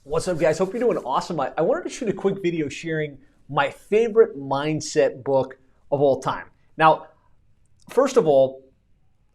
What's up, guys? Hope you're doing awesome. I wanted to shoot a quick video sharing my favorite mindset book of all time. Now, first of all,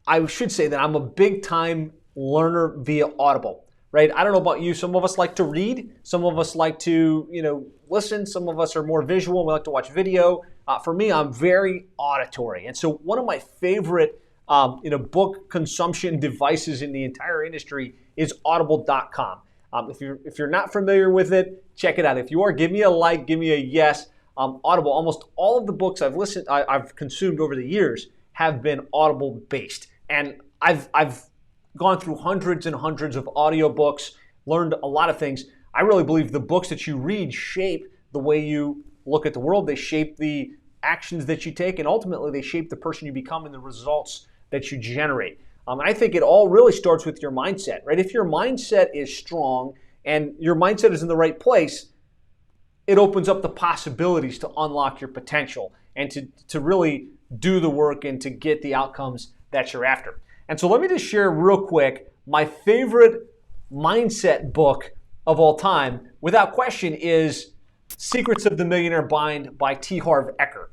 I should say that I'm a big time learner via Audible, right? I don't know about you. Some of us like to read. Some of us like to, listen. Some of us are more visual. We like to watch video. For me, I'm very auditory. And so one of my favorite book consumption devices in the entire industry is audible.com. If you're not familiar with it, check it out. If you are, give me a like, give me a yes. Audible, almost all of the books I've consumed over the years have been Audible based. And I've gone through hundreds and hundreds of audiobooks, learned a lot of things. I really believe the books that you read shape the way you look at the world. They shape the actions that you take, and ultimately they shape the person you become and the results that you generate. And I think it all really starts with your mindset, right? If your mindset is strong and your mindset is in the right place, it opens up the possibilities to unlock your potential and to really do the work and to get the outcomes that you're after. And so let me just share real quick my favorite mindset book of all time, without question, is Secrets of the Millionaire Mind by T. Harv Eker.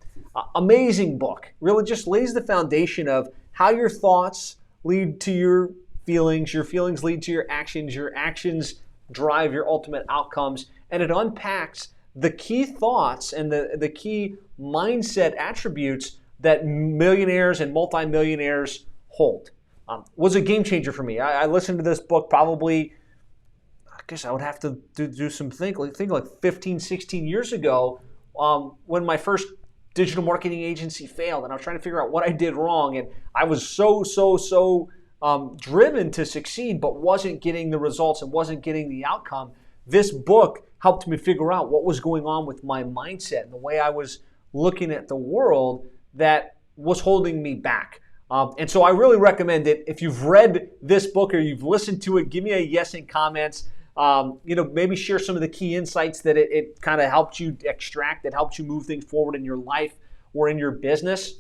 Amazing book. Really just lays the foundation of how your thoughts lead to your feelings lead to your actions drive your ultimate outcomes, and it unpacks the key thoughts and the key mindset attributes that millionaires and multimillionaires hold. Was a game changer for me. I listened to this book probably, I guess I would have to do some think like 15, 16 years ago, when my first digital marketing agency failed, and I was trying to figure out what I did wrong, and I was so driven to succeed, but wasn't getting the results and wasn't getting the outcome. This book helped me figure out what was going on with my mindset and the way I was looking at the world that was holding me back. And so I really recommend it. If you've read this book or you've listened to it, give me a yes in comments. Maybe share some of the key insights that it kind of helped you extract, that helped you move things forward in your life or in your business.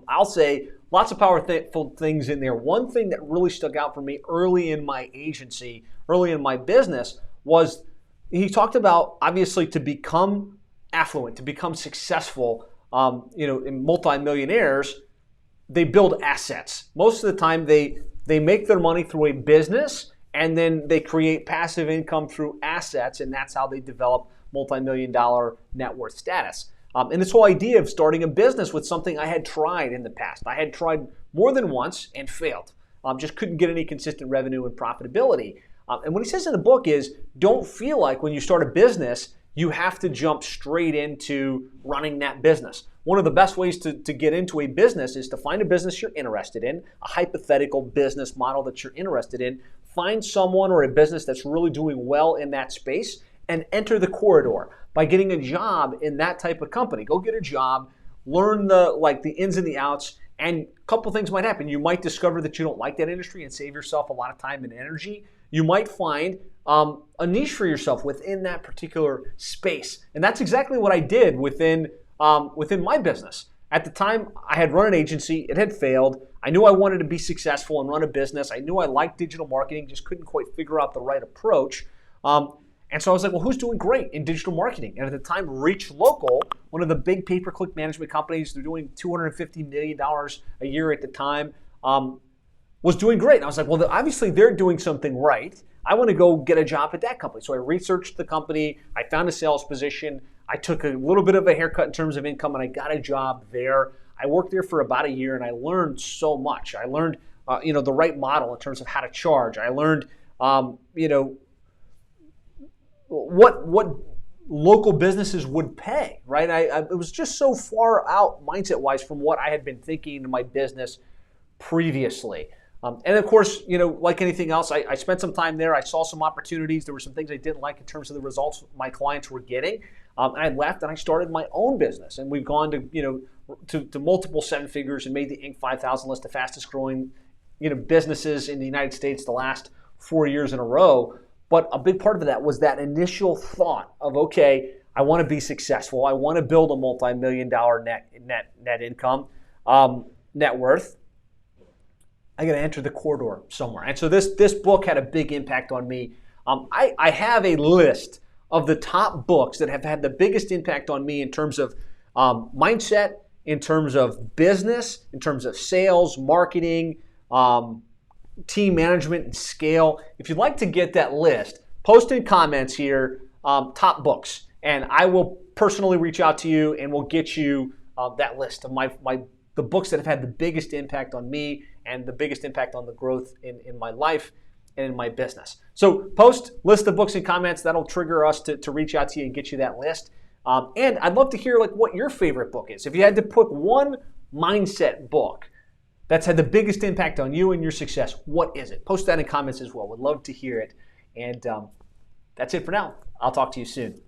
I'll say lots of powerful things in there. One thing that really stuck out for me early in my agency, early in my business, was he talked about, obviously, to become affluent, to become successful, in multimillionaires, they build assets. Most of the time they make their money through a business, and then they create passive income through assets, and that's how they develop multi-million-dollar net worth status. And this whole idea of starting a business with something I had tried in the past. I had tried more than once and failed. Just couldn't get any consistent revenue and profitability. And what he says in the book is, don't feel like when you start a business, you have to jump straight into running that business. One of the best ways to get into a business is to find a business you're interested in, a hypothetical business model that you're interested in, find someone or a business that's really doing well in that space, and enter the corridor by getting a job in that type of company. Go get a job, learn the ins and the outs, and a couple things might happen. You might discover that you don't like that industry and save yourself a lot of time and energy. You might find a niche for yourself within that particular space. And that's exactly what I did within my business. At the time, I had run an agency. It had failed. I knew I wanted to be successful and run a business. I knew I liked digital marketing, just couldn't quite figure out the right approach. And so I was like, well, who's doing great in digital marketing? And at the time, Reach Local, one of the big pay-per-click management companies, they're doing $250 million a year at the time, was doing great. And I was like, well, obviously they're doing something right. I want to go get a job at that company. So I researched the company. I found a sales position. I took a little bit of a haircut in terms of income, and I got a job there. I worked there for about a year, and I learned so much. I learned, the right model in terms of how to charge. I learned, what local businesses would pay, right? It was just so far out mindset-wise from what I had been thinking in my business previously. And of course, like anything else, I spent some time there. I saw some opportunities. There were some things I didn't like in terms of the results my clients were getting. And I left and I started my own business. And we've gone to multiple seven figures and made the Inc. 5000 list, the fastest growing businesses in the United States the last 4 years in a row. But a big part of that was that initial thought of, okay, I want to be successful. I want to build a multi-million-dollar net income, net worth. I got to enter the corridor somewhere. And so this book had a big impact on me. I have a list of the top books that have had the biggest impact on me in terms of mindset, in terms of business, in terms of sales, marketing, team management, and scale. If you'd like to get that list, post in comments here, top books, and I will personally reach out to you and we'll get you that list of the books that have had the biggest impact on me and the biggest impact on the growth in my life and in my business. So post list of books in comments. That'll trigger us to reach out to you and get you that list. And I'd love to hear what your favorite book is. If you had to pick one mindset book that's had the biggest impact on you and your success, what is it? Post that in comments as well. Would love to hear it. And that's it for now. I'll talk to you soon.